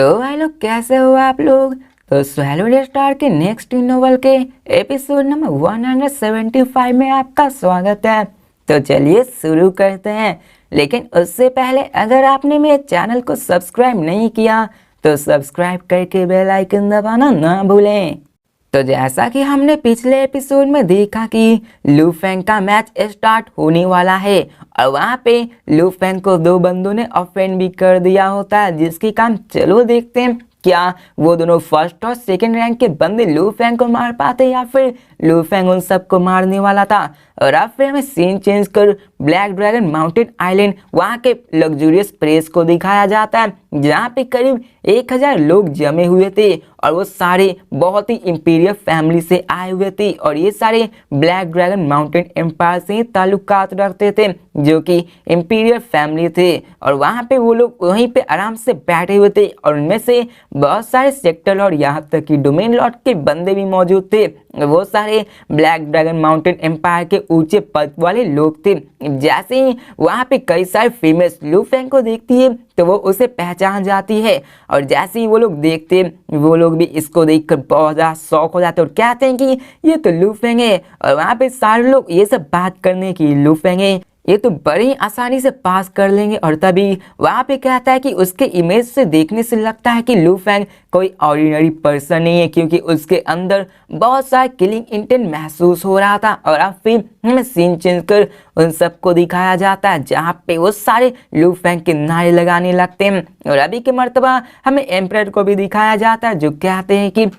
तो भाई लोग कैसे हो आप लोग। तो स्वैलो स्टार के नेक्स्ट नोवेल के एपिसोड नंबर 175 में आपका स्वागत है। तो चलिए शुरू करते हैं, लेकिन उससे पहले अगर आपने मेरे चैनल को सब्सक्राइब नहीं किया तो सब्सक्राइब करके बेल आइकन दबाना ना भूलें। तो जैसा कि हमने पिछले एपिसोड में देखा कि लू फेंग का मैच स्टार्ट होने वाला है और वहाँ पे लू फेंग को दो बंदों ने ऑफेंड भी कर दिया होता है, जिसकी काम चलो देखते हैं क्या वो दोनों फर्स्ट और सेकंड रैंक के बंदे लू फेंग को मार पाते या फिर लू फेंग उन सबको मारने वाला था। और अब फिर हमें सीन चेंज कर ब्लैक ड्रैगन माउंटेन आइलैंड वहाँ के लग्जूरियस प्लेस को दिखाया जाता है, जहाँ पे करीब 1000 लोग जमे हुए थे और वो सारे बहुत ही इंपीरियल फैमिली से आए हुए थे और ये सारे ब्लैक ड्रैगन माउंटेन एम्पायर से ताल्लुकात रखते थे, जो कि इंपीरियल फैमिली थे। और वहाँ पे वो लोग वहीं पे आराम से बैठे हुए थे और उनमें से बहुत सारे सेक्टर और यहाँ तक कि डोमेन लॉर्ड के बंदे भी मौजूद थे। वो सारे ब्लैक ड्रैगन माउंटेन एम्पायर के ऊंचे पद वाले लोग थे। जैसे ही वहाँ पे कई सारे फेमस लू फेंग को देखती है तो वो उसे पहचान जाती है और जैसे ही वो लोग देखते हैं वो लोग भी इसको देखकर बहुत ज़्यादा शौक हो जाते हैं और कहते हैं कि ये तो लू फेंग है। और वहाँ पे सारे लोग ये सब बात करने की लू फेंग है, ये तो बड़ी आसानी से पास कर लेंगे। और तभी वहाँ पे कहता है कि उसके इमेज से देखने से लगता है कि लू फेंग कोई ऑर्डिनरी पर्सन नहीं है, क्योंकि उसके अंदर बहुत सारा किलिंग इंटेंट महसूस हो रहा था। और अब फिर हमें सीन चेंज कर उन सबको दिखाया जाता है जहाँ पे वो सारे लू फेंग के नारे लगाने लगते हैं। और अभी के मर्तबा हमें एम्परर को भी दिखाया जाता है, जो कहते हैं कि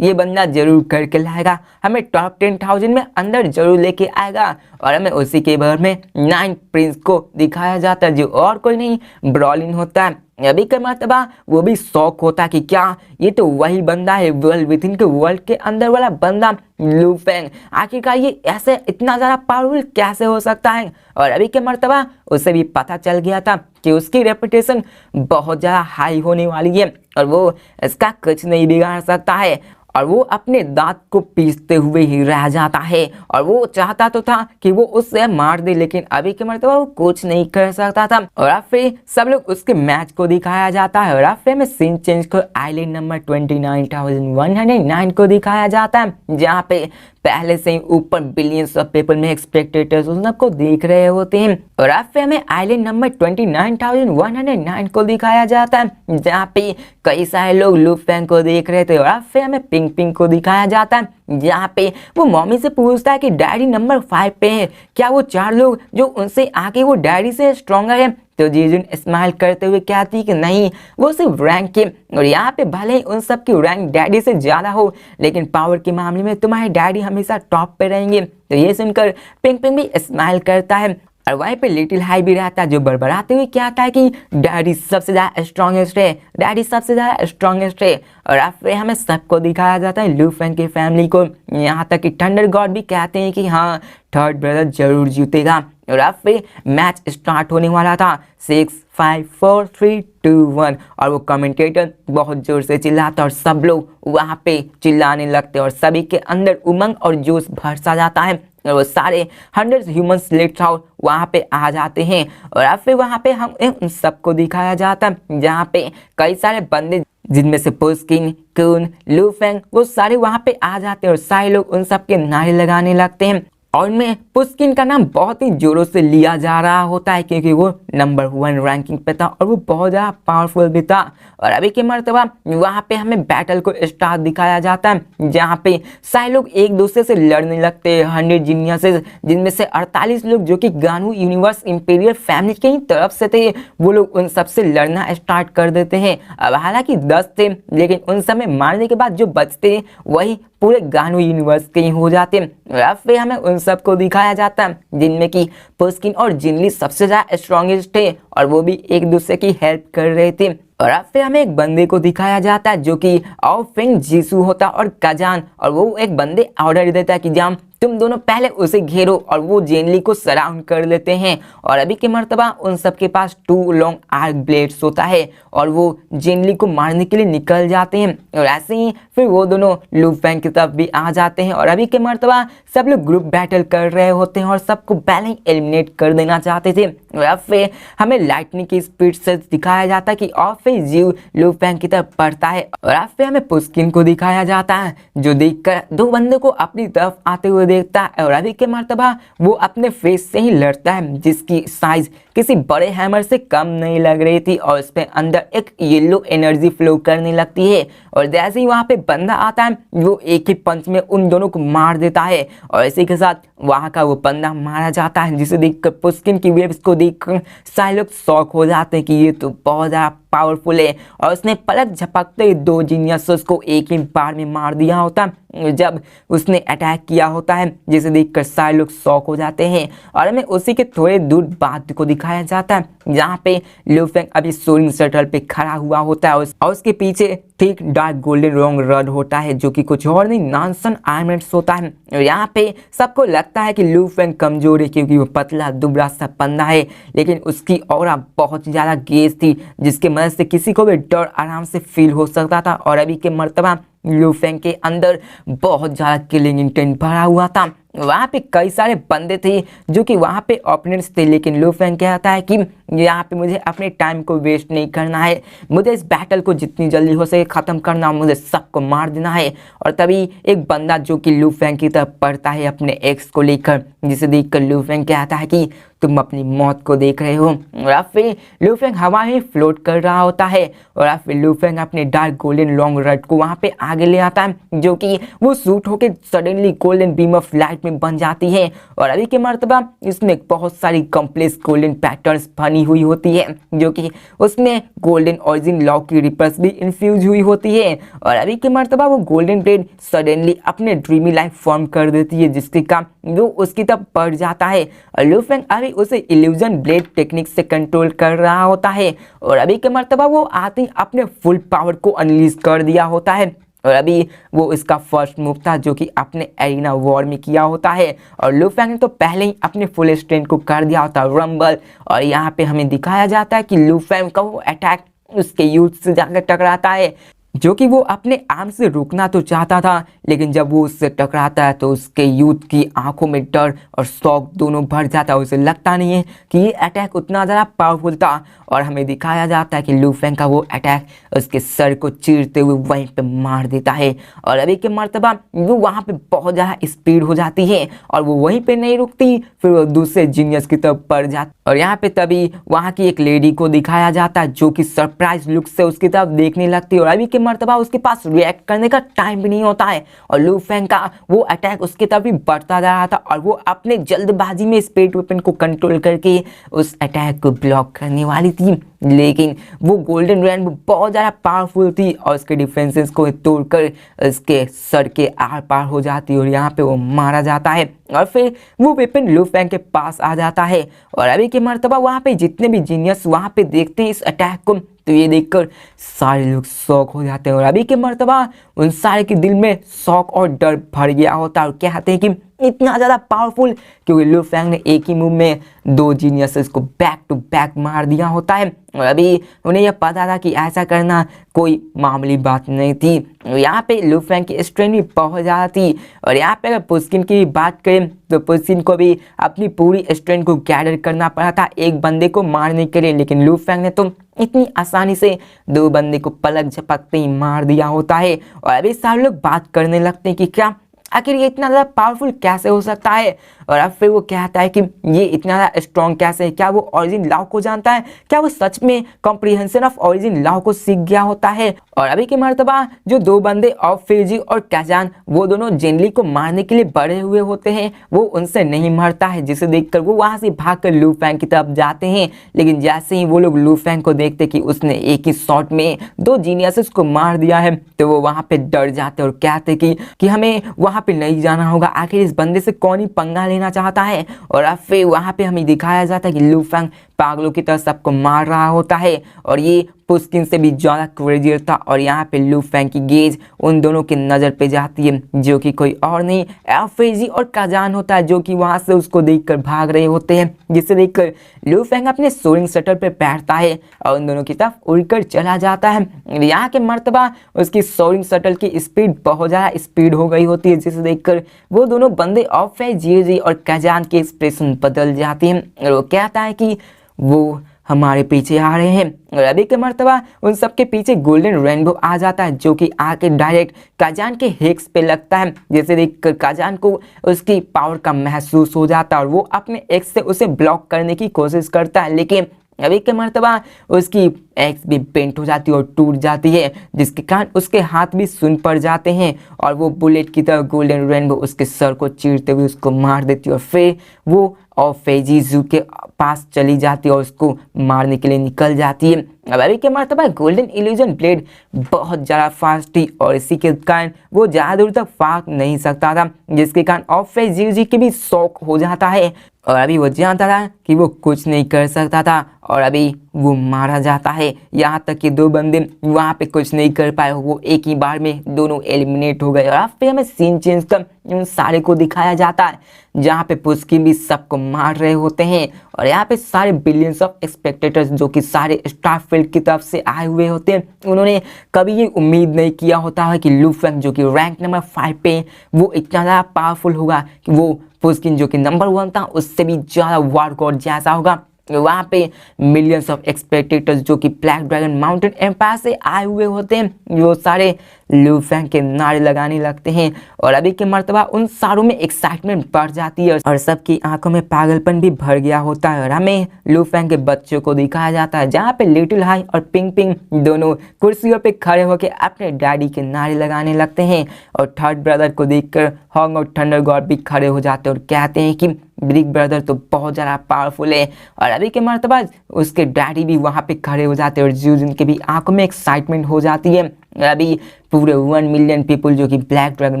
ये बंदा जरूर करके लाएगा, हमें टॉप 10,000 में अंदर जरूर लेके आएगा। और हमें उसी के भर में 9 प्रिंस को दिखाया जाता है, जो और कोई नहीं ब्रॉलिन होता है। अभी का मर्तबा वो भी शौक होता है कि क्या ये तो वही बंदा है वर्ल्ड विद इन के वर्ल्ड के अंदर वाला बंदा लू फेंग, आखिरकार ये ऐसे इतना ज़्यादा पावरफुल कैसे हो सकता है। और अभी के मर्तबा उसे भी पता चल गया था कि उसकी रेपुटेशन बहुत ज़्यादा हाई होने वाली है और वो इसका कुछ नहीं बिगाड़ सकता है। और वो अपने दांत को पीसते हुए ही रह जाता है और वो चाहता तो था कि वो उससे मार दे, लेकिन अभी के मर्तबा वो कुछ नहीं कर सकता था। और अब फिर सब लोग उसके मैच को दिखाया जाता है और अब फिर में सीन चेंज कर आइलैंड नंबर 29,109 को दिखाया जाता है, जहाँ पे पहले से ही ऊपर बिलियंस ऑफ पीपल में स्पेक्टेटर्स उन सबको देख रहे होते हैं। और अब फिर हमें आइलैंड नंबर 29,109 को दिखाया जाता है, जहाँ पे कई सारे लोग लू फेंग को देख रहे थे। और अब फिर हमें पिंग पिंग को दिखाया जाता है, जहाँ पे वो मम्मी से पूछता है कि डैडी नंबर 5 पे है, क्या वो 4 लोग जो उनसे आगे वो डैडी से स्ट्रॉन्गर है। तो जीजुन स्माइल करते हुए कहती कि नहीं, वो सिर्फ रैंक के, और यहाँ पे भले ही उन सब की रैंक डैडी से ज़्यादा हो, लेकिन पावर के मामले में तुम्हारे डैडी हमेशा टॉप पे रहेंगे। तो ये सुनकर पिंग पिंग भी स्माइल करता है और वहीं पे लिटिल हाई भी रहता है, जो बड़बड़ाते हुए कहता है कि डैडी सबसे ज़्यादा स्ट्रॉन्गेस्ट है, डैडी सबसे ज़्यादा स्ट्रॉन्गेस्ट है। और अब फिर हमें सबको दिखाया जाता है लू फेंग की फैमिली को, यहाँ तक कि थंडर गॉड भी कहते हैं कि हाँ थर्ड ब्रदर जरूर जीतेगा। और अब फिर मैच स्टार्ट होने वाला था 6 5 4 3 2 1 और वो कमेंटेटर बहुत जोर से चिल्लाता और सब लोग वहाँ पे चिल्लाने लगते और सभी के अंदर उमंग और जोश भर सा जाता है और वो सारे 100 ह्यूमंस लेट आउट वहाँ पे आ जाते हैं। और अब फिर वहाँ पे हम उन सबको दिखाया जाता है, जहाँ पे कई सारे बंदे जिनमें से पुस्किन, कून, लू फेंग वो सारे वहाँ पे आ जाते हैं और सारे लोग उन सब के नारे लगाने लगते हैं। और उनमें पुस्किन का नाम बहुत ही जोरों से लिया जा रहा होता है, क्योंकि वो नंबर 1 रैंकिंग पे था और वो बहुत ज़्यादा पावरफुल भी था। और अभी के मर्तबा वहाँ पे हमें बैटल को स्टार्ट दिखाया जाता है, जहाँ पे सारे लोग एक दूसरे से लड़ने लगते हैं। 100 जीनियसेस, जिनमें से 48 लोग जो कि गानू यूनिवर्स इंपीरियल फैमिली की ही तरफ से थे, वो लोग उन सबसे लड़ना स्टार्ट कर देते हैं। अब हालांकि 10 थे, लेकिन उन सब में मारने के बाद जो बचते हैं वही पूरे गानू यूनिवर्स के ही हो जाते हैं। और अब फिर हमें उन सबको दिखाया जाता है, जिनमें कि पुस्किन और जिनली सबसे ज़्यादा स्ट्रॉन्गेस्ट थे और वो भी एक दूसरे की हेल्प कर रहे थे। और अब फिर हमें एक बंदे को दिखाया जाता है जो कि आओ फेंग जीसू होता और कजान, और वो एक बंदे ऑर्डर देता है कि जब तुम दोनों पहले उसे घेरो और वो जेनली को सराउंड कर लेते हैं। और अभी के मर्तबा उन सबके पास 2 लॉन्ग आर्क ब्लेड्स होता है और वो जेनली को मारने के लिए निकल जाते हैं। और ऐसे ही फिर वो दोनों लू फेंग की तरफ भी आ जाते हैं और अभी के मर्तबा सब लोग ग्रुप बैटल कर रहे होते हैं और सबको पहले ही एलिमिनेट कर देना चाहते थे। और अब फिर हमें लाइटनिंग की स्पीड से दिखाया जाता है कि और फिर जीव लू फेंग की तरफ बढ़ता है और अब फिर हमें पुस्किन को दिखाया जाता है जो देखकर 2 बंदे को अपनी तरफ आते हुए देखता है। और अभी के मर्तबा वो अपने फेस से ही लड़ता है जिसकी साइज किसी बड़े हैमर से कम नहीं लग रही थी और उसपे अंदर एक येलो एनर्जी फ्लो करने लगती है। और जैसे ही वहां पे बंदा आता है वो एक ही पंच में उन दोनों को मार देता है और इसी के साथ वहां का वो बंदा मारा जाता है, जिसे देखकर पुस्किन की वेव्स को देखकर सारे लोग शॉक हो जाते हैं कि ये तो बहुत ज्यादा पावरफुल है। और उसने पलक झपकते ही 2 जीनियस को एक ही बार में मार दिया होता जब उसने अटैक किया होता है, जिसे देखकर सारे लोग शॉक हो जाते हैं। और हमें उसी के थोड़े दूर बाद को दिखाया जाता है जहाँ पे लू फेंग अभी सोलिंग शटल पे खड़ा हुआ होता है और उसके पीछे ठीक डार्क गोल्डन रॉन्ग रड होता है जो कि कुछ और नहीं नॉनसन आर्मेंट्स होता है। और यहाँ पे सबको लगता है कि लू फेंग कमजोर है क्योंकि वो पतला दुबला सा बंदा है, लेकिन उसकी ऑरा बहुत ज्यादा गेज थी जिसकी मदद से किसी को भी डर आराम से फील हो सकता था। और अभी के मर्तबा लू फेंग के अंदर बहुत ज्यादा किलिंग इंटेंट भरा हुआ था। वहाँ पे कई सारे बंदे थे जो कि वहाँ पे ओपोनेंट्स थे, लेकिन लू फेंग कहता है कि यहाँ पे मुझे अपने टाइम को वेस्ट नहीं करना है, मुझे इस बैटल को जितनी जल्दी हो सके ख़त्म करना, मुझे सबको मार देना है। और तभी एक बंदा जो कि लू फेंग की तरफ पड़ता है अपने एक्स को लेकर, जिसे देखकर लू फेंग कहता है कि तुम अपनी मौत को देख रहे हो। और अब फिर लू फेंग हवा में फ्लोट कर रहा होता है और अब फिर लू फेंग अपने डार्क गोल्डन लॉन्ग रड को वहाँ पे आगे ले आता है जो कि वो शूट होकर suddenly golden beam of light में बन जाती है। और अभी के मर्तबा इसमें बहुत सारी कॉम्प्लेक्स गोल्डन पैटर्न्स बनी हुई होती है जो कि उसमें गोल्डन ऑरिजिन लॉ की रिपर्स भी इन्फ्यूज हुई होती है। और अभी के मर्तबा वो गोल्डन ब्लेड सडनली अपने ड्रीमी लाइफ फॉर्म कर देती है जिसके काम वो उसकी तरफ बढ़ जाता है और लू फेंग अभी उसे इल्यूजन ब्लेड टेक्निक से कंट्रोल कर रहा होता है। और अभी के मर्तबा वो आते ही अपने फुल पावर को अनलीज कर दिया होता है और अभी वो इसका फर्स्ट मूव था जो कि अपने एरिना वॉर में किया होता है। और लू फेंग ने तो पहले ही अपने फुल स्ट्रेंथ को कर दिया होता रंबल। और यहाँ पे हमें दिखाया जाता है कि लू फेंग का वो अटैक उसके यूथ से जाकर टकराता है जो कि वो अपने आर्म से रुकना तो चाहता था, लेकिन जब वो उससे टकराता है तो उसके यूथ की आंखों में डर और शौक दोनों भर जाता है। उसे लगता नहीं है कि ये अटैक उतना ज़्यादा पावरफुल था और हमें दिखाया जाता है कि लू फेंग का वो अटैक उसके सर को चीरते हुए वहीं पे मार देता है। और अभी के मर्तबा वो वहाँ पे बहुत ज़्यादा स्पीड हो जाती है और वो वहीं पे नहीं रुकती, फिर वो दूसरे जीनियस की तरफ बढ़ जाती। और यहाँ पे तभी वहाँ की एक लेडी को दिखाया जाता है जो कि सरप्राइज लुक से उसकी तरफ देखने लगती है और अभी के मर्तबा उसके पास रिएक्ट करने का टाइम भी नहीं होता है। और लू फेंग का वो अटैक उसकी तरफ भी बढ़ता जा रहा था और वो अपने जल्दबाजी में स्पीड वेपन को कंट्रोल करके उस अटैक को ब्लॉक करने वाली थी, लेकिन वो गोल्डन रेनबो बहुत ज़्यादा पावरफुल थी और उसके डिफेंसेस को तोड़कर उसके सर के आर पार हो जाती और यहाँ पे वो मारा जाता है। और फिर वो वेपन लू फेंग के पास आ जाता है और अभी के मर्तबा वहाँ पे जितने भी जीनियस वहाँ पे देखते हैं इस अटैक को तो ये देखकर सारे लोग शॉक हो जाते हैं और अभी के मर्तबा उन सारे के दिल में शौक और डर भर गया होता है और कहते हैं कि इतना ज़्यादा पावरफुल क्योंकि लू फेंग ने एक ही मूव में 2 जीनियसेस को बैक टू बैक मार दिया होता है। और अभी उन्हें यह पता था कि ऐसा करना कोई मामूली बात नहीं थी। यहाँ पे लू फेंग की स्ट्रेंथ भी बहुत ज़्यादा थी और यहाँ पे अगर पुस्किन की बात करें तो पुस्किन को भी अपनी पूरी स्ट्रेंथ को गैदर करना पड़ा था एक बंदे को मारने के लिए, लेकिन लू फेंग ने तो इतनी आसानी से 2 बंदे को पलक झपकते ही मार दिया होता है। और अभी सारे लोग बात करने लगते हैं कि क्या आखिर ये इतना ज़्यादा पावरफुल कैसे हो सकता है। और अब फिर वो कहता है कि ये इतना ज़्यादा स्ट्रॉन्ग कैसे है, क्या वो ओरिजिन लॉ को जानता है, क्या वो सच में कॉम्प्रिहेंशन ऑफ ओरिजिन लॉ को सीख गया होता है। और अभी के मर्तबा जो 2 बंदे ऑफ फिजी और कैजान वो दोनों जेनली को मारने के लिए बढ़े हुए होते हैं, वो उनसे नहीं मरता है, जिसे देखकर वो वहाँ से भागकर लू फेंग की तरफ जाते हैं। लेकिन जैसे ही वो लोग लू फेंग को देखते कि उसने एक ही शॉट में 2 जीनियसेस को मार दिया है तो वो वहाँ पे डर जाते और कहते कि हमें वहाँ पे नहीं जाना होगा, आखिर इस बंदे से कौन ही पंगा लेना चाहता है। और अब फिर वहाँ पे हमें दिखाया जाता है कि लू फेंग पागलों की तरह सबको मार रहा होता है और ये पुस्किन से भी ज़्यादा क्रेजियर था। और यहाँ पे लू फैंग की गेज उन दोनों की नज़र पे जाती है जो कि कोई और नहीं एफेजी और काजान होता है, जो कि वहाँ से उसको देखकर भाग रहे होते हैं। जिसे देखकर लू फैंग अपने सोरिंग शटल पे बैठता है और उन दोनों की तरफ उड़कर चला जाता है। यहाँ के मर्तबा उसकी सोरिंग शटल की स्पीड बहुत ज़्यादा स्पीड हो गई होती है, जिसे देखकर वो दोनों बंदे एफेजी और काजान के एक्सप्रेशन बदल जाते हैं और वो कहता है कि वो हमारे पीछे आ रहे हैं। और अभी के मर्तबा उन सबके पीछे गोल्डन रेनबो आ जाता है, जो कि आके डायरेक्ट काजान के हेक्स पे लगता है। जैसे देखकर काजान को उसकी पावर का महसूस हो जाता है और वो अपने एक्स से उसे ब्लॉक करने की कोशिश करता है, लेकिन अभी के मर्तबा उसकी एक्स भी बेंट हो जाती है और टूट जाती है, जिसके कारण उसके हाथ भी सुन पड़ जाते हैं और वो बुलेट की तरह गोल्डन रेनबो उसके सर को चीरते हुए उसको मार देती है। और फिर वो एफेजी जू के पास चली जाती है और उसको मारने के लिए निकल जाती है। अब अभी के मर्तबा गोल्डन इल्यूजन ब्लेड बहुत ज़्यादा फास्ट थी और इसी के कारण वो ज़्यादा दूर तक भाग नहीं सकता था, जिसके कारण एफेजी के भी शौक हो जाता है और अभी वो जानता था कि वो कुछ नहीं कर सकता था और अभी वो मारा जाता है। यहाँ तक कि दो बंदे वहाँ पे कुछ नहीं कर पाए, वो एक ही बार में दोनों एलिमिनेट हो गए। और अब फिर हमें सीन चेंज कर उन सारे को दिखाया जाता है, जहाँ पे पुस्किन भी सबको मार रहे होते हैं और यहाँ पे सारे बिलियंस ऑफ स्पेक्टेटर्स जो कि सारे स्टारफील्ड की तरफ से आए हुए होते हैं, उन्होंने कभी ये उम्मीद नहीं किया होता है कि लू फैंग जो कि रैंक नंबर 5 पे वो इतना ज़्यादा पावरफुल होगा कि वो पुस्किन जो कि नंबर 1 था उससे भी ज़्यादा वार गॉड जैसा होगा। वहाँ पे मिलियंस ऑफ स्पेक्टेटर्स जो कि ब्लैक ड्रैगन माउंटेन एम्पायर से आए हुए होते हैं, वो सारे लू फैंग के नारे लगाने लगते हैं और अभी के मर्तबा उन सारों में एक्साइटमेंट बढ़ जाती है और सबकी आंखों में पागलपन भी भर गया होता है। और हमें लू फैंग के बच्चों को दिखाया जाता है, जहाँ पे लिटिल हाई और पिंग पिंग दोनों कुर्सियों पे खड़े होकर अपने डैडी के नारे लगाने लगते हैं और थर्ड ब्रदर को देखकर हॉन्ग और थंडर गॉड भी खड़े हो जाते हैं और कहते हैं कि बिग ब्रदर तो बहुत ज़्यादा पावरफुल है। और अभी के मर्तबा उसके डैडी भी वहाँ पे खड़े हो जाते हैं और जिन के भी आंखों में एक्साइटमेंट हो जाती है। अभी पूरे 1 मिलियन पीपल जो कि ब्लैक ड्रैगन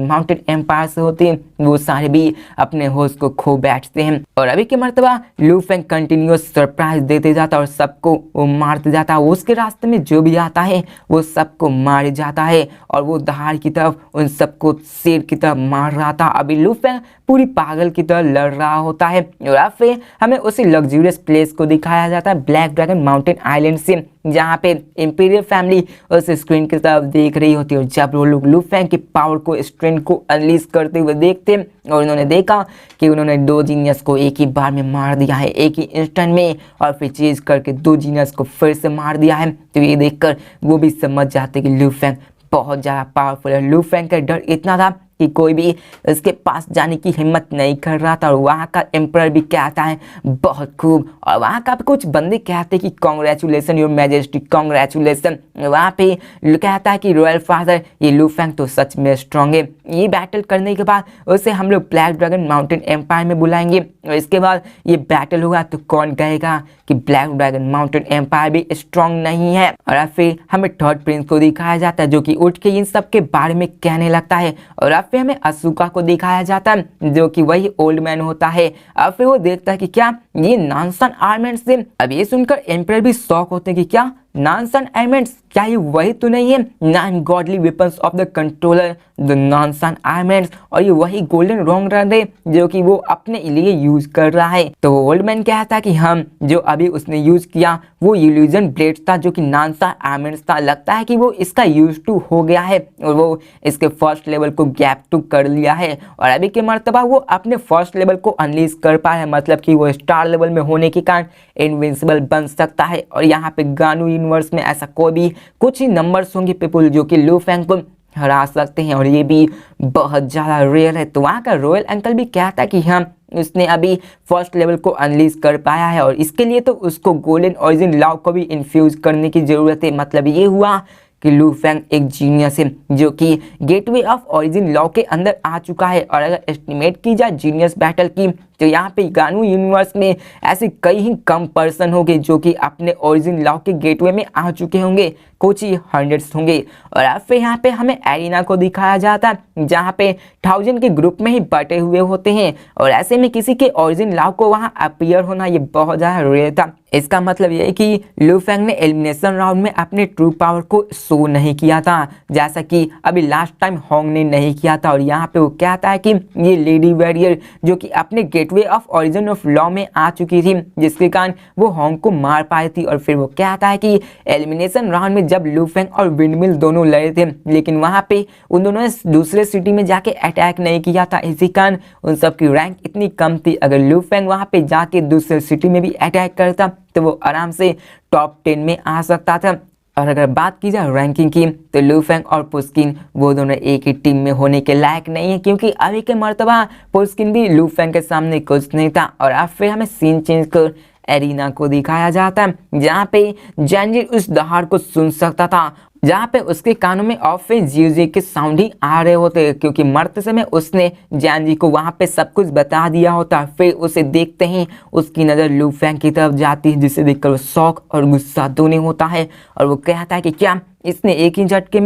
माउंटेन एम्पायर से होते हैं, वो सारे भी अपने होश को खो बैठते हैं। और अभी के मर्तबा लू फैंग कंटिन्यूअस सरप्राइज देते जाता है और सबको वो मारते जाता है। उसके रास्ते में जो भी आता है वो सबको मार जाता है और वो दहाड़ की तरफ उन सबको शेर की तरफ मार रहा था। अभी लू फैंग पूरी पागल की तरह लड़ रहा होता है और अब फिर हमें उसी लग्जूरियस प्लेस को दिखाया जाता है ब्लैक ड्रैगन माउंटेन आइलैंड से, जहाँ पे इंपीरियल फैमिली उस स्क्रीन की तरफ देख रही होती है। और जब वो लोग लू फैंग की पावर को स्ट्रेंथ को अनलीज करते हुए देखते हैं और उन्होंने देखा कि उन्होंने 2 जीनियस को एक ही बार में मार दिया है, एक ही इंस्टेंट में, और फिर चेंज करके 2 जीनियस को फिर से मार दिया है, तो ये देखकर वो भी समझ जाते कि लू फैंग बहुत ज़्यादा पावरफुल है। लू फैंग का डर इतना था कि कोई भी इसके पास जाने की हिम्मत नहीं कर रहा था। और वहाँ का एम्परर भी कहता है बहुत खूब, और वहाँ का कुछ बंदे कहते हैं कि कॉन्ग्रेचुलेसन योर मैजेस्टी, कॉन्ग्रेचुलेसन। वहाँ पे कहता है कि रॉयल फादर ये लू फैंग तो सच में स्ट्रांग है, ये बैटल करने के बाद उसे हम लोग ब्लैक ड्रैगन माउंटेन एम्पायर में बुलाएंगे और इसके बाद ये बैटल होगा तो कौन कहेगा कि ब्लैक ड्रैगन माउंटेन एम्पायर भी स्ट्रांग नहीं है। और फिर हमें थर्ड प्रिंस को दिखाया जाता है जो कि उठ के इन सब के बारे में कहने लगता है। और फिर हमें असूका को दिखाया जाता है जो कि वही ओल्ड मैन होता है। अब फिर वो देखता है कि क्या ये नॉनसन आर्मेंट्स है। अब ये सुनकर एम्परर भी शॉक होते हैं कि क्या नॉनसन आर्मेंट्स, क्या ये वही तो नहीं है 9 godly weapons of the controller the nonsun armaments, और ये वही गोल्डन रॉन्ग रन है जो कि वो अपने लिए यूज कर रहा है। तो ओल्ड मैन कहता है कि हम जो अभी उसने यूज किया वो इल्यूजन ब्लेड था जो कि नॉनसन आर्मेंट्स था, लगता है कि वो इसका यूज टू हो गया है और वो इसके फर्स्ट लेवल को गैप टू कर लिया है और अभी के मर्तबा वो अपने फर्स्ट लेवल को अनलीज कर पाया है, मतलब कि वो स्टार लेवल में होने के कारण इनविंसिबल बन सकता है। और यहाँ पे गानू यूनिवर्स में ऐसा कोई भी कुछ ही नंबर्स होंगे पीपल जो कि लू फैंग को हरा सकते हैं और ये भी बहुत ज़्यादा रेयर है। तो वहाँ का रॉयल अंकल भी कहता है कि हम उसने अभी फर्स्ट लेवल को अनलीज कर पाया है और इसके लिए तो उसको गोल्डन ओरिजिन लॉ को भी इन्फ्यूज करने की ज़रूरत है। मतलब ये हुआ कि लू फैंग एक जीनियस है जो कि गेटवे ऑफ ओरिजिन लॉ के अंदर आ चुका है। और अगर एस्टिमेट की जाए जीनियस बैटल की तो यहाँ पे गानू यूनिवर्स में ऐसे कई ही कम पर्सन होंगे जो कि अपने ओरिजिन लॉ के गेटवे में आ चुके होंगे, कुछ ही हंड्रेड्स होंगे। और अब फिर यहाँ पे हमें एरिना को दिखाया जाता है जहाँ पे 1000 के ग्रुप में ही बटे हुए होते हैं और ऐसे में किसी के ओरिजिन लॉ को वहाँ अपीयर होना ये बहुत ज़्यादा रेयर था। इसका मतलब यह है कि लू फेंग ने एलिमिनेशन राउंड में अपने ट्रू पावर को शो नहीं किया था, जैसा कि अभी लास्ट टाइम होंग ने नहीं किया था। और यहाँ पे वो कहता है कि ये लेडी वॉरियर जो कि अपने gateway of origin of law में आ चुकी थी, जिसके कारण वो होंग को मार पाई थी। और फिर वो कहता है कि एलिमिनेशन राउंड में जब लू फेंग और विंडमिल दोनों लड़े थे, लेकिन वहाँ पे उन दोनों ने दूसरे सिटी में जाके अटैक नहीं किया था, इसी कारण उन सबकी रैंक इतनी कम थी। अगर लू फेंग वहाँ पे जाके दूसरे सिटी में भी अटैक करता तो वो आराम से टॉप 10 में आ सकता था। और अगर बात की जाए रैंकिंग की, तो लू फेंग और पुस्किन वो दोनों एक ही टीम में होने के लायक नहीं है, क्योंकि अभी के मर्तबा पुस्किन भी लू फेंग के सामने कुछ नहीं था। और अब फिर हमें सीन चेंज कर एरिना को दिखाया जाता है, जहाँ पे जैनजी उस दहाड़ को सुन सकता था, जहाँ पे उसके कानों में ऑफ जीजे के साउंड ही आ रहे होते, क्योंकि मरते समय उसने जैनजी को वहाँ पे सब कुछ बता दिया होता। फिर उसे देखते ही उसकी नज़र लू फेंग की तरफ जाती है, जिसे देखकर वो शौक और गुस्सा दोनों होता है। और वो कहता है कि क्या इसने एक ही झटके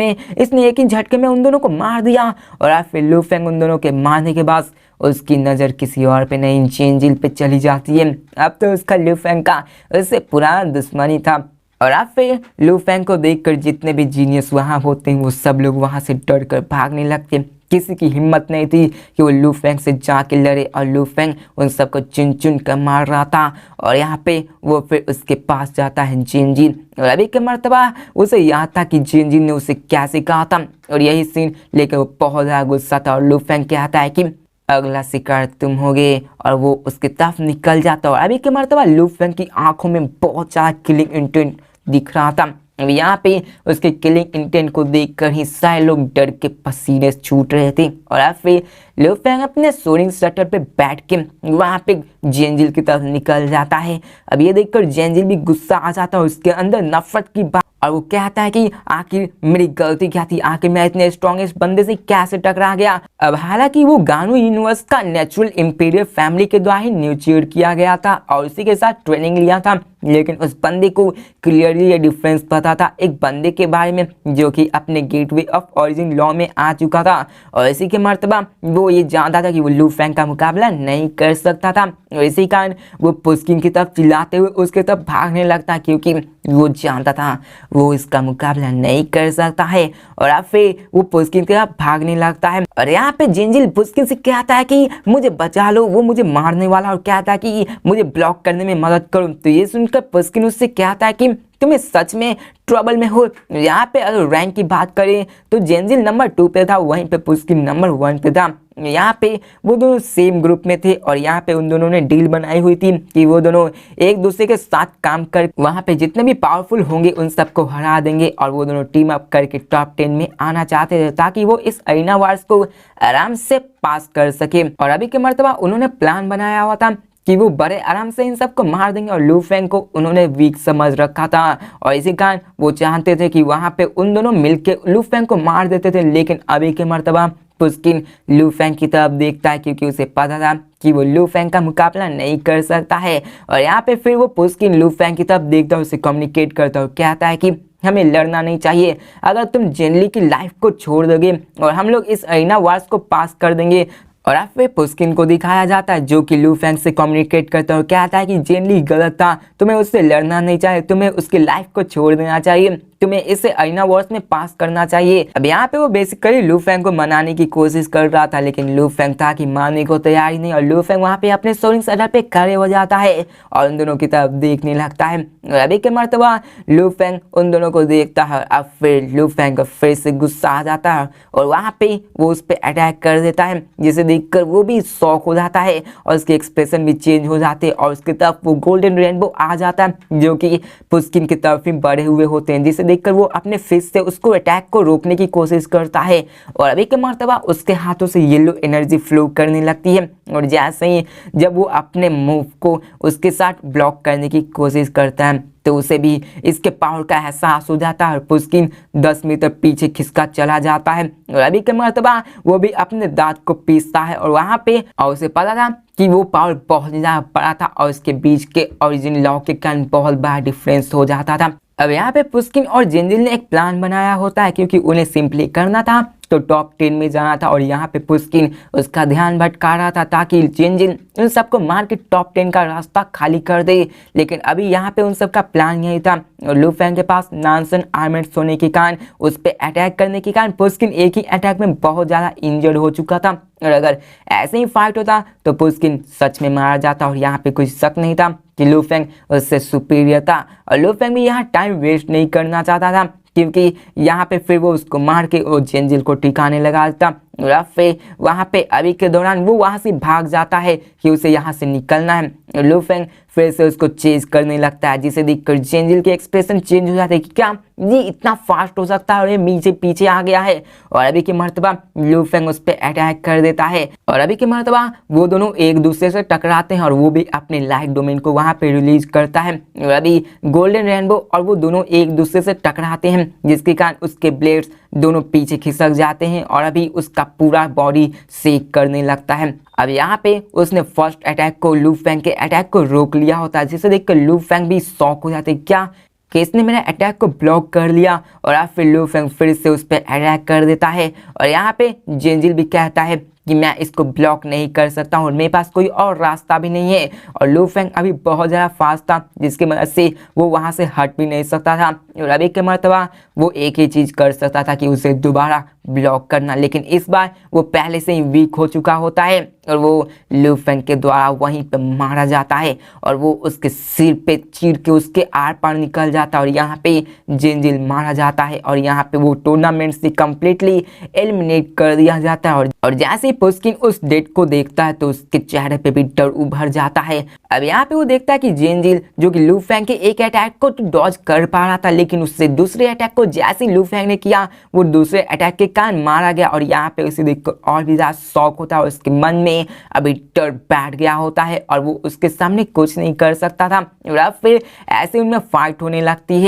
में उन दोनों को मार दिया। और अब फिर लू फेंग उन दोनों के मारने के बाद उसकी नज़र किसी और पे नहीं, जेंजिल पे चली जाती है। अब तो उसका लू फेंग का उससे पुराना दुश्मनी था। और अब फिर लू फेंग को देखकर जितने भी जीनियस वहाँ होते हैं वो सब लोग वहाँ से डर कर भागने लगते हैं। किसी की हिम्मत नहीं थी कि वो लू फेंग से जाके लड़े, और लू फेंग उन सबको चुन चुन कर मार रहा था। और यहाँ पे वो फिर उसके पास जाता है जेनजिन, और अभी के मर्तबा उसे याद था कि जेनजिन ने उसे कैसे कहा था। और यही सीन लेकर वो बहुत ज़्यादा गुस्सा था। और लू फेंग कहता है कि अगला शिकार तुम होगे, और वो उसकी तरफ निकल जाता। और अभी के मर्तबा लू फेंग की आंखों में बहुत ज़्यादा किलिंग इंटेंट दिख रहा था। यहाँ पे उसके किलिंग इंटेंट को देखकर ही सारे लोग डर के पसीने छूट रहे थे। और अब फिर लू फेंग अपने सोनिंग शटर पे बैठ के वहाँ पे जेंजिल की तरफ निकल जाता है। अब ये देखकर जेंजिल भी गुस्सा आ जाता है, उसके अंदर नफरत की बात, और वो कहता है कि आखिर मेरी गलती क्या थी, आखिर मैं इतने स्ट्रॉन्गेस्ट बंदे से कैसे टकरा गया। अब हालांकि वो गानू यूनिवर्स का नेचुरल इंपीरियल फैमिली के द्वारा ही न्यूचर किया गया था और उसी के साथ ट्रेनिंग लिया था, लेकिन उस बंदे को क्लियरली ये डिफरेंस पता था एक बंदे के बारे में जो कि अपने गेटवे ऑफ ओरिजिन लॉ में आ चुका था। और इसी के मर्तबा वो ये जानता था कि वो लू फेंग का मुकाबला नहीं कर सकता था, और इसी कारण वो पुस्किन की तरफ चिल्लाते हुए उसके तरफ भागने लगता, क्योंकि वो जानता था वो इसका मुकाबला नहीं कर सकता है। और अब फिर वो पुस्किन की तरफ भागने लगता है। और यहाँ पे जेंजिल पुस्किन से कहता है कि मुझे बचा लो, वो मुझे मारने वाला, और कहता है कि मुझे ब्लॉक करने में मदद करो। तो ये सुनकर पुस्किन उससे कहता है कि तुम्हें सच में ट्रबल में हो। यहाँ पे अगर रैंक की बात करें तो जेंजिल नंबर 2 पे था, वहीं पे पुस्किन नंबर 1 पे था। यहाँ पे वो दोनों सेम ग्रुप में थे, और यहाँ पे उन दोनों ने डील बनाई हुई थी कि वो दोनों एक दूसरे के साथ काम कर वहाँ पे जितने भी पावरफुल होंगे उन सबको हरा देंगे, और वो दोनों टीम अप करके टॉप 10 में आना चाहते थे, ताकि वो इस अरीना वार्स को आराम से पास कर सके। और अभी के मर्तबा उन्होंने प्लान बनाया हुआ था कि वो बड़े आराम से इन सबको मार देंगे, और लू फेंग को उन्होंने वीक समझ रखा था, और इसी कारण वो चाहते थे कि वहाँ पे उन दोनों मिलके लू फेंग को मार देते थे। लेकिन अभी के मर्तबा पुस्किन लू फेंग की तरफ देखता है, क्योंकि उसे पता था कि वो लू फेंग का मुकाबला नहीं कर सकता है। और यहाँ पे फिर वो पुस्किन लू फेंग की तरफ देखता है, उसे कम्युनिकेट करता है, कहता है कि हमें लड़ना नहीं चाहिए, अगर तुम जेनली की लाइफ को छोड़ दोगे और हम लोग इस अरीना वार्स को पास कर देंगे। और अब फिर पुस्किन को दिखाया जाता है जो कि लू फेंग से कम्युनिकेट करता है और कहता है कि जेनली गलत था, तुम्हें उससे लड़ना नहीं चाहिए, तुम्हें उसकी लाइफ को छोड़ देना चाहिए, तुम्हें इसे अरीना वॉर्स में पास करना चाहिए। अब यहाँ पे वो बेसिकली लू फेंग को मनाने की कोशिश कर रहा था, लेकिन लू फेंग था कि मानने को तैयार ही नहीं, और लू फेंग वहाँ पे अपने सोनिंग शटर पे खड़े हो जाता है और उन दोनों की तरफ देखने लगता है। और अभी के मर्तबा लू फेंग उन दोनों को देखता है। अब फिर लू फेंग को फिर से गुस्सा आ जाता है और वहाँ पे वो उस पर अटैक कर देता है, जिसे देखकर वो भी शॉक हो जाता है और उसके एक्सप्रेशन भी चेंज हो जाते हैं, और उसकी तरफ वो गोल्डन रेनबो आ जाता है जो कि पुस्किन की तरफ ही बढ़े हुए होते हैं, जिसे देखकर वो अपने फिस्ट से उसको अटैक को रोकने की कोशिश करता है। और अभी के मर्तबा उसके हाथों से येलो एनर्जी फ्लो करने लगती है, और जैसे ही जब वो अपने मूव को उसके साथ ब्लॉक करने की कोशिश करता है तो उसे भी इसके पावर का एहसास हो जाता है और पुस्किन 10 मीटर पीछे खिसका चला जाता है। और अभी के मर्तबा वो भी अपने दांत को पीसता है और वहाँ पे और उसे पता था कि वो पावर बहुत ज़्यादा बड़ा था और इसके बीच के ओरिजिन लॉ के कारण बहुत बड़ा डिफरेंस हो जाता था। अब यहाँ पे पुस्किन और जेंजिल ने एक प्लान बनाया होता है, क्योंकि उन्हें सिंपली करना था तो टॉप 10 में जाना था और यहाँ पे पुस्किन उसका ध्यान भटका रहा था ताकि जेंजिल उन सबको मार के टॉप 10 का रास्ता खाली कर दे। लेकिन अभी यहाँ पे उन सब का प्लान यही था और लू फेंग के पास नानसन आर्मेंट्स होने के कारण उस पर अटैक करने के कारण पुस्किन एक ही अटैक में बहुत ज़्यादा इंजर्ड हो चुका था और अगर ऐसे ही फाइट होता तो पुस्किन सच में मारा जाता और यहाँ पे कुछ शक नहीं था कि लू फेंग उससे सुपीरियर था। और लू फेंग भी यहाँ टाइम वेस्ट नहीं करना चाहता था क्योंकि यहाँ पे फिर वो उसको मार के वो जेंजिल को ठिकाने लगा देता और फिर वहाँ पे अभी के दौरान वो वहाँ से भाग जाता है कि उसे यहाँ से निकलना है। लू फेंग फिर से उसको चेज करने लगता है जिसे देखकर जेंजिल के एक्सप्रेशन चेंज हो जाते हैं कि क्या ये इतना फास्ट हो सकता है और ये मीचे पीछे आ गया है। और अभी की मर्तबा लू फेंग उस पर अटैक कर देता है और अभी की मर्तबा वो दोनों एक दूसरे से टकराते हैं और वो भी अपने लाइट डोमेन को वहाँ पे रिलीज करता है और अभी गोल्डन रेनबो और वो दोनों एक दूसरे से टकराते हैं जिसके कारण उसके ब्लेड्स दोनों पीछे खिसक जाते हैं और अभी उसका पूरा बॉडी शेक करने लगता है। अब यहाँ पे उसने फर्स्ट अटैक को लू फेंग के अटैक को रोक लिया होता है जिसे देखकर लू फेंग भी शॉक हो जाते क्या कि इसने मेरे अटैक को ब्लॉक कर लिया। और अब फिर लू फेंग फिर से उस पर अटैक कर देता है और यहाँ पे जेंजिल भी कहता है कि मैं इसको ब्लॉक नहीं कर सकता हूँ और मेरे पास कोई और रास्ता भी नहीं है। और लू फेंग अभी बहुत ज़्यादा फास्ट था जिसकी मदद से वो वहाँ से हट भी नहीं सकता था और अभी के मर्तबा वो एक ही चीज़ कर सकता था कि उसे दोबारा ब्लॉक करना। लेकिन इस बार वो पहले से ही वीक हो चुका होता है और वो लू फेंग के द्वारा वहीं पे मारा जाता है और वो उसके सिर पे चीर के उसके आर पार निकल जाता है और यहाँ पे जेंजिल मारा जाता है और यहाँ पे वो टूर्नामेंट से कंप्लीटली एलिमिनेट कर दिया जाता है। और जैसे ही पुस्किन उस डेट को देखता है तो उसके चेहरे पे भी डर उभर जाता है। अब यहाँ पे वो देखता है कि जेंजिल जो कि लू फेंग के एक अटैक को तो डॉज कर पा रहा था लेकिन उससे दूसरे अटैक को जैसे लू फेंग ने किया वो दूसरे अटैक के कारण मारा गया। और यहाँ पे उसे देखकर और भी ज़्यादा शौक होता है और उसके मन में अभी डर बैठ गया होता है और वो उसके सामने कुछ नहीं कर सकता था। और अब फिर ऐसे उनमें फाइट होने लगती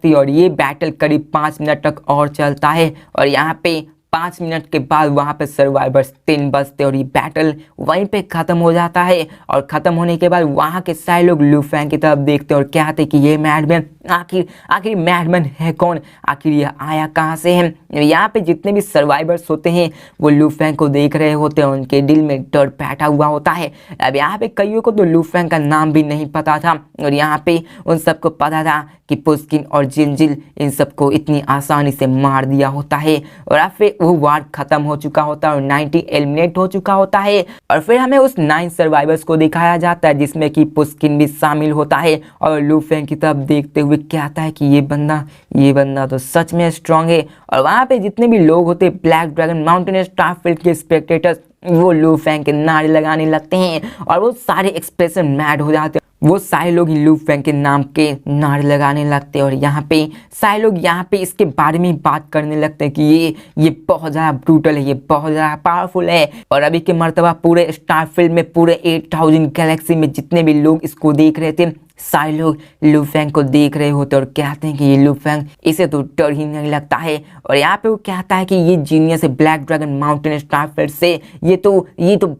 है और ये बैटल करीब 5 मिनट तक और चलता है और यहाँ पे 5 मिनट के बाद वहाँ पे सर्वाइवर्स 3 बचते और ये बैटल वहीं पे ख़त्म हो जाता है। और ख़त्म होने के बाद वहाँ के सारे लोग लू फेंग की तरफ देखते और कहते कि ये मैडमैन आखिर मैडमैन है कौन, आखिर ये आया कहाँ से है। यहाँ पे जितने भी सर्वाइवर्स होते हैं वो लू फेंग को देख रहे होते हैं, उनके दिल में डर बैठा हुआ होता है। अब यहाँ पे कईयों को तो लू फेंग का नाम भी नहीं पता था और यहाँ पे उन सबको पता था कि पुस्किन और जेंजिल इन सबको इतनी आसानी से मार दिया होता है। और अब फिर वो वार खत्म हो चुका होता है और 90 एलिमिनेट हो चुका होता है और फिर हमें उस 9 सर्वाइवर्स को दिखाया जाता है जिसमें कि पुस्किन भी शामिल होता है और लू फेंग की तरफ देखते हुए कहता है कि ये बंदा तो सच में स्ट्रांग है। और वहाँ पे जितने भी लोग होते ब्लैक ड्रैगन माउंटेन स्टारफील्ड के स्पेक्टेटर्स वो लू फेंग के नारे लगाने लगते हैं और वो सारे एक्सप्रेशन मैड हो जाते हैं। वो सारे लोग लू फेंग के नाम के नारे लगाने लगते हैं और यहाँ पे सारे लोग यहाँ पे इसके बारे में बात करने लगते हैं कि ये बहुत ज़्यादा ब्रूटल है, ये बहुत ज़्यादा पावरफुल है। और अभी के मर्तबा पूरे स्टारफील्ड में पूरे 8000 गैलेक्सी में जितने भी लोग इसको देख रहे थे सारे लोग लू फेंग को देख रहे होते और कहते हैं कि ये लू फेंग इसे तो डर ही नहीं लगता है। और यहाँ पे वो कहता है कि ये जीनियस है ब्लैक ड्रैगन माउंटेन स्टारफील्ड से, ये तो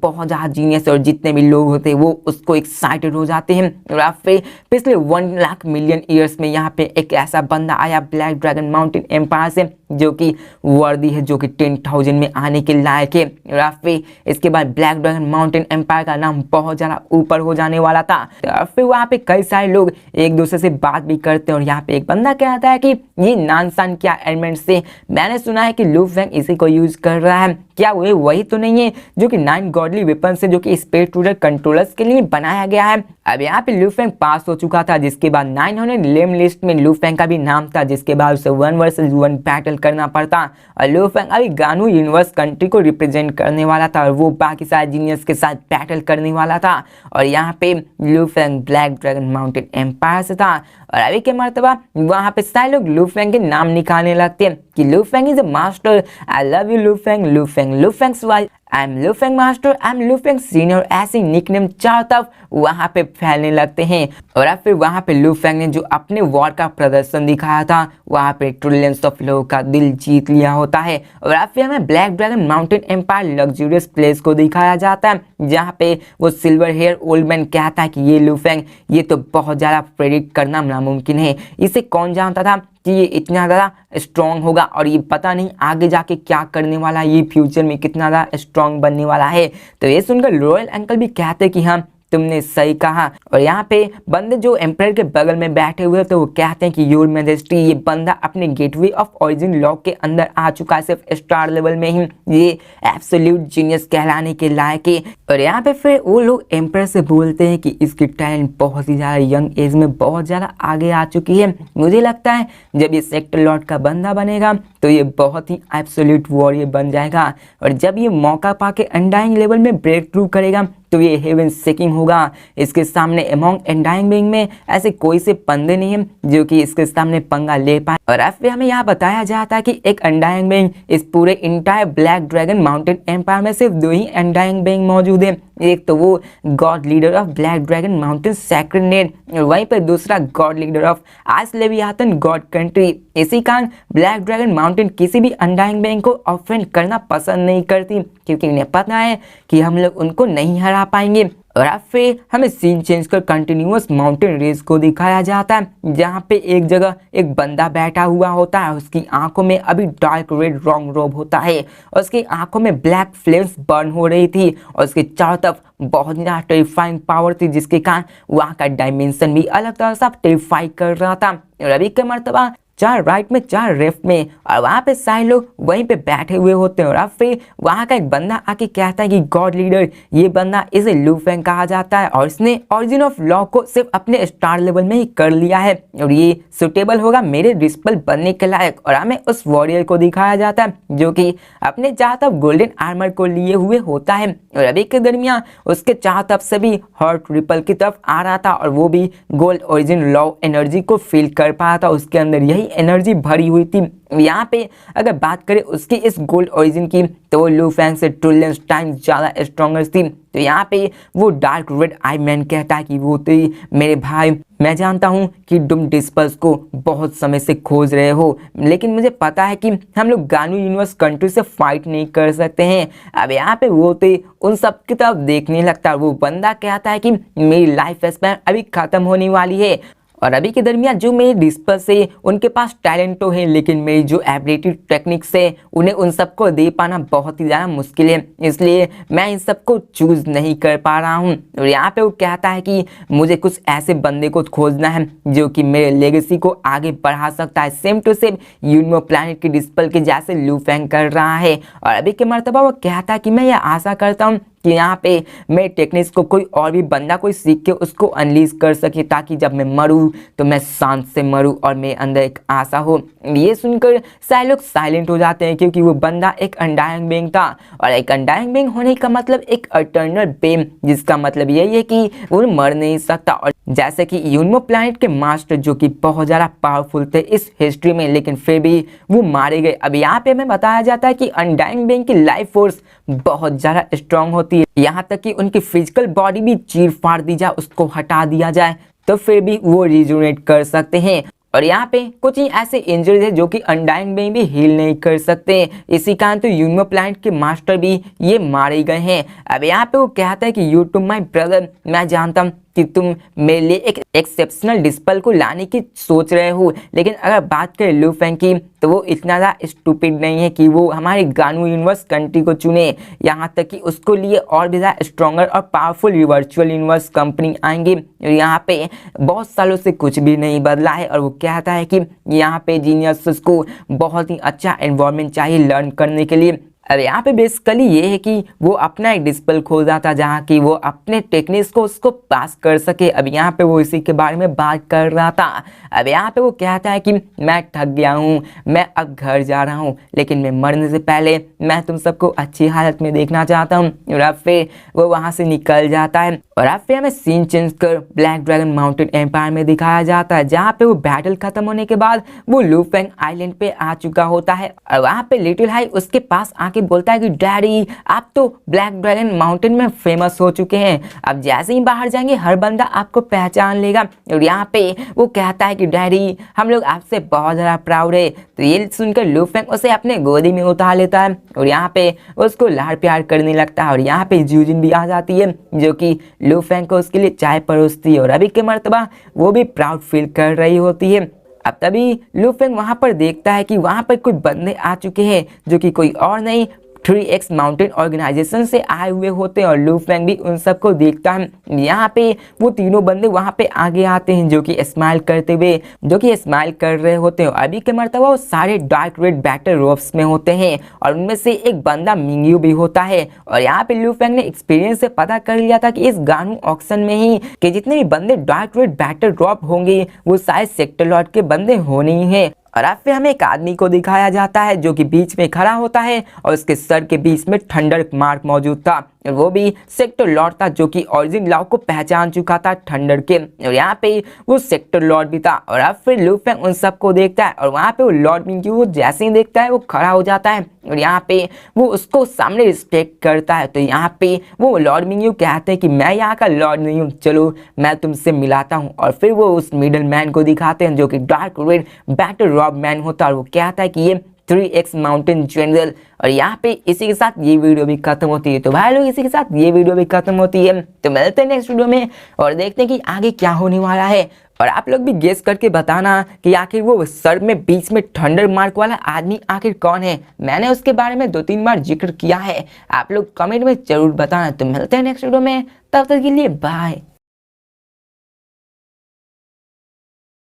बहुत ज़्यादा जीनियस है। और जितने भी लोग होते हैं वो उसको एक्साइटेड हो जाते हैं। और आप फिर पिछले 1 लाख मिलियन ईयर्स में यहाँ पे एक ऐसा बंदा आया ब्लैक ड्रैगन माउंटेन एम्पायर से जो कि वर्दी है, जो कि 10,000 में आने के लायक है। और फिर इसके बाद ब्लैक ड्रैगन माउंटेन एम्पायर का नाम बहुत ज़्यादा ऊपर हो जाने वाला था। और फिर वहाँ पे कई सारे लोग एक दूसरे से बात भी करते हैं और यहाँ पे एक बंदा कहता है कि ये नानसान क्या एलिमेंट से मैंने सुना है कि लू फेंग इसी को यूज कर रहा है, क्या वो वही तो नहीं है जो कि 9 गॉडली वेपन से जो कि स्पेस टूडर कंट्रोलर्स के लिए बनाया गया है। अब यहाँ पे लू फेंग पास हो चुका था जिसके बाद 900 लेम लिस्ट में लू फेंग का भी नाम था जिसके बाद उसे 1 वर्सेस 1 बैटल करना पड़ता। और लू फेंग अभी गानू यूनिवर्स कंट्री को रिप्रेजेंट करने वाला था और वो बाकी सारे जीनियस के साथ बैटल करने वाला था। और यहाँ पे Lu Feng black dragon mountain empire से था। और अभी के मर्तबा वहाँ पे सारे लोग लू फेंग के नाम निकालने लगते हैं कि लू Feng is a master, I love you लू फेंग, लू फेंग वाइफ, आई एम लू फेंग मास्टर, आई एम लू फेंग सीनियर, ऐसे निकनेम चारों तरफ वहाँ पे फैलने लगते हैं। और अब फिर वहाँ पे लू फेंग ने जो अपने वॉर का प्रदर्शन दिखाया था वहाँ पे ट्रिलियंस ऑफ लोगों का दिल जीत लिया होता है। और अब फिर हमें black dragon mountain empire luxurious place को दिखाया जाता है जहाँ पे वो सिल्वर हेयर ओल्ड मैन कहता है कि ये लू फेंग ये तो बहुत ज़्यादा प्रेडिक्ट करना नामुमकिन है। इसे कौन जानता था कि ये इतना ज़्यादा स्ट्रॉन्ग होगा और ये पता नहीं आगे जाके क्या करने वाला है, ये फ्यूचर में कितना ज़्यादा स्ट्रॉन्ग बनने वाला है। तो ये सुनकर रॉयल अंकल भी कहते हैं कि हाँ तुमने सही कहा। और यहाँ पे बंदे जो एम्पायर के बगल में बैठे हुए तो वो कहते हैं कि योर मैजेस्टी ये बंदा अपने गेटवे ऑफ ओरिजिन लॉक के अंदर आ चुका है, सिर्फ स्टार लेवल में ही ये एब्सोल्यूट जीनियस कहलाने के लायक है। और यहाँ पे फिर वो लोग एम्पायर से बोलते हैं कि इसकी टैलेंट बहुत ही ज़्यादा यंग एज में बहुत ज़्यादा आगे आ चुकी है। मुझे लगता है जब ये सेक्टर लॉर्ड का बंदा बनेगा तो ये बहुत ही एब्सोल्यूट वॉरियर बन जाएगा और जब ये मौका पाके अनडाइंग लेवल में ब्रेक थ्रू करेगा तो ये हेवन सेकिंग होगा। इसके सामने अमॉन्ग अनडाइंग बीइंग में ऐसे कोई से बंदे नहीं है जो कि इसके सामने पंगा ले पाए। और अब हमें यहाँ बताया जाता है कि एक अनडाइंग बीइंग इस पूरे entire black dragon mountain empire में सिर्फ 2 ही अनडाइंग बीइंग मौजूद है। एक तो वो god leader of black dragon mountain sacred Ned और वहीं पर दूसरा god leader of ice leviathan god country. इसी कारण ब्लैक ड्रैगन माउंटेन किसी भी अनडाइंग बीइंग को ऑफेंड करना पसंद नहीं करती क्योंकि उन्हें पता है कि हम लोग उनको नहीं हरा पाएंगे। और अब फिर हमें सीन चेंज कर कंटिन्यूअस माउंटेन रेस को दिखाया जाता है जहाँ पे एक जगह एक बंदा बैठा हुआ होता है, उसकी आंखों में अभी डार्क रेड रॉन्ग रोब होता है और उसकी आंखों में ब्लैक फ्लेम्स बर्न हो रही थी और उसके चारों तरफ बहुत ज़्यादा टेरिफाइंग पावर थी जिसके कारण वहाँ का डायमेंशन भी अलग तरह से टेरिफाई कर रहा था। और अभी के मर्तबा 4 राइट में 4 लेफ्ट में और वहाँ पे सारे लोग वहीं पे बैठे हुए होते हैं। और अब फिर वहाँ का एक बंदा आके कहता है कि गॉड लीडर ये बंदा इसे लू फेंग कहा जाता है और इसने ओरिजिन ऑफ लॉ को सिर्फ अपने स्टार लेवल में ही कर लिया है और ये सुटेबल होगा मेरे डिस्पल बनने के लायक। और हमें उस वॉरियर को दिखाया जाता है जो कि अपने चारों तरफ गोल्डन आर्मर को लिए हुए होता है और अभी के दरमियान उसके चारों तरफ से भी हॉट रिपल की तरफ आ रहा था और वो भी गोल्ड ओरिजिन लॉ एनर्जी को फील कर पा रहा था, उसके अंदर यही एनर्जी भरी हुई थी। यहाँ पे अगर बात करें उसकी इस गोल्ड ओरिजिन की तो वो लू फेंग से ट्रिलियंस टाइम्स ज़्यादा स्ट्रॉन्गर थी। तो यहाँ पे वो डार्क रेड आई मैन कहता है कि वो तो मेरे भाई मैं जानता हूँ कि तुम डिस्पर्स को बहुत समय से खोज रहे हो लेकिन मुझे पता है कि हम लोग गानू यूनिवर्स कंट्री से फाइट नहीं कर सकते हैं। अब यहाँ पे वो तो उन सब की तरफ देखने लगता है। वो बंदा कहता है कि मेरी लाइफ स्पैन अभी ख़त्म होने वाली है और अभी के दरमियान जो मेरे डिस्पर्स है उनके पास टैलेंट तो है लेकिन मेरी जो एबिलिटी टेक्निक्स है उन्हें उन सबको दे पाना बहुत ही ज़्यादा मुश्किल है, इसलिए मैं इन सबको चूज़ नहीं कर पा रहा हूँ। और यहाँ पे वो कहता है कि मुझे कुछ ऐसे बंदे को खोजना है जो कि मेरे लेगेसी को आगे बढ़ा सकता है, सेम टू सेम यूनिमो प्लैनेट की डिस्पल के जैसे लू फेंग कर रहा है। और अभी के मर्तबा वो कहता है कि मैं यह आशा करता हूँ कि यहाँ पे मेरे टेक्निक्स को कोई और भी बंदा कोई सीख के उसको अनलीज कर सके ताकि जब मैं मरूँ तो मैं शांत से मरूँ और मेरे अंदर एक आशा हो। ये सुनकर सारे लोग साइलेंट हो जाते हैं क्योंकि वो बंदा एक अनडाइंग बीइंग था और एक अनडाइंग बीइंग होने का मतलब एक अटर्नल बेम, जिसका मतलब यही है कि वो मर नहीं सकता। और जैसे कि यूनिमो प्लैनेट के मास्टर जो कि बहुत ज़्यादा पावरफुल थे इस हिस्ट्री में लेकिन फिर भी वो मारे गए। अब यहाँ पे हमें बताया जाता है कि अनडाइंग बीइंग की लाइफ फोर्स बहुत ज़्यादा स्ट्रांग होती है, यहाँ तक कि उनकी फिजिकल बॉडी भी चीर फाड़ दी जाए, उसको हटा दिया जाए तो फिर भी वो रिजुनेट कर सकते हैं। और यहाँ पे कुछ ही ऐसे इंजरीज है जो कि अनडाइंग में भी हील नहीं कर सकते, इसी कारण तो यूनिमो प्लैनेट के मास्टर भी ये मारे गए हैं। अब यहाँ पे वो कहता है कि यू टू माई ब्रदर, मैं जानता हूँ कि तुम मेरे लिए एक एक्सेप्शनल डिस्पल को लाने की सोच रहे हो लेकिन अगर बात करें लू फेंग की तो वो इतना ज़्यादा स्टूपिड नहीं है कि वो हमारी गानू यूनिवर्स कंट्री को चुने, यहाँ तक कि उसको लिए और भी ज़्यादा स्ट्रॉन्गर और पावरफुल वर्चुअल यूनिवर्स कंपनी आएंगे। यहाँ पे बहुत सालों से कुछ भी नहीं बदला है और वो कहता है कि यहाँ पे जीनियस को बहुत ही अच्छा एनवायरनमेंट चाहिए लर्न करने के लिए। अब यहाँ पे बेसिकली ये है कि वो अपना एक डिस्पल खोजा था जहाँ की वो अपने टेक्निक्स को उसको पास कर सके। अब यहाँ पे वो इसी के बारे में बात कर रहा था। अब यहाँ पे वो कहता है कि मैं थक गया हूँ, मैं अब घर जा रहा हूँ लेकिन मैं मरने से पहले मैं तुम सबको अच्छी हालत में देखना चाहता हूँ। और अब फिर वो वहाँ से निकल जाता है और अब फिर हमें सीन चेंज कर ब्लैक ड्रैगन माउंटेन एम्पायर में दिखाया जाता है जहाँ पे वो बैटल खत्म होने के बाद वो लू फेंग आइलैंड पे आ चुका होता है और वहाँ पे लिटिल हाई उसके पास आके बोलता है कि डैडी आप तो ब्लैक ड्रैगन माउंटेन में फेमस हो चुके हैं, अब जैसे ही बाहर जाएंगे हर बंदा आपको पहचान लेगा। और यहाँ पे वो कहता है कि डैडी हम लोग आपसे बहुत ज़्यादा प्राउड है। तो ये सुनकर लू फेंग उसे अपने गोदी में उतार लेता है और यहाँ पे उसको लाड़ प्यार करने लगता है। और यहाँ पे जूजिन भी आ जाती है जो कि लू फेंग को उसके लिए चाय परोसती है और अभी के मर्तबा वो भी प्राउड फील कर रही होती है। अब तभी लू फेंग वहां पर देखता है कि वहां पर कोई बंदे आ चुके हैं जो कि कोई और नहीं 3X माउंटेन ऑर्गेनाइजेशन से आए हुए होते हैं और लू फेंग भी उन सबको देखता है। यहाँ पे वो तीनों बंदे वहां पे आगे आते हैं जो कि स्माइल कर रहे होते हैं। अभी के मर्तबा वो सारे डार्क रेड बैटल रोब्स में होते हैं और उनमें से एक बंदा मिंग्यू भी होता है। और यहाँ पे लू फेंग ने एक्सपीरियंस से पता कर लिया था कि इस गानू ऑक्शन में ही कि जितने भी बंदे डार्क रेड बैटल रॉब होंगे वो शायद सेक्टर लॉर्ड के बंदे होने ही हैं। और अब फिर हमें एक आदमी को दिखाया जाता है जो कि बीच में खड़ा होता है और उसके सर के बीच में थंडर मार्क मौजूद था। वो भी सेक्टर लॉर्ड था जो कि ओरिजिन लाओ को पहचान चुका था थंडर के। और यहाँ पे वो सेक्टर लॉर्ड भी था। और अब फिर लू फेंग उन सबको देखता है और वहाँ पे वो लॉर्ड मिंग्यू वो जैसे ही देखता है वो खड़ा हो जाता है और यहाँ पे वो उसको सामने रिस्पेक्ट करता है। तो यहाँ पे वो लॉर्ड मिंग्यू कहते हैं कि मैं यहाँ का लॉर्ड नहीं हूँ, चलो मैं तुमसे मिलाता हूँ। और फिर वो उस मिडल मैन को दिखाते हैं जो कि dark red battle robe man होता है और वो कहता है कि ये 3X माउंटेन जनरल। और यहाँ पे इसी के साथ ये वीडियो भी खत्म होती है। तो भाई लोग इसी के साथ ये वीडियो भी खत्म होती है। तो मिलते हैं नेक्स्ट वीडियो में और देखते हैं कि आगे क्या होने वाला है। और आप लोग भी गेस करके बताना कि आखिर वो सर में बीच में थंडर मार्क वाला आदमी आखिर कौन है। मैंने उसके बारे में 2-3 बार जिक्र किया है, आप लोग कमेंट में जरूर बताना। तो मिलते हैं नेक्स्ट वीडियो में, तब तक के लिए बाय।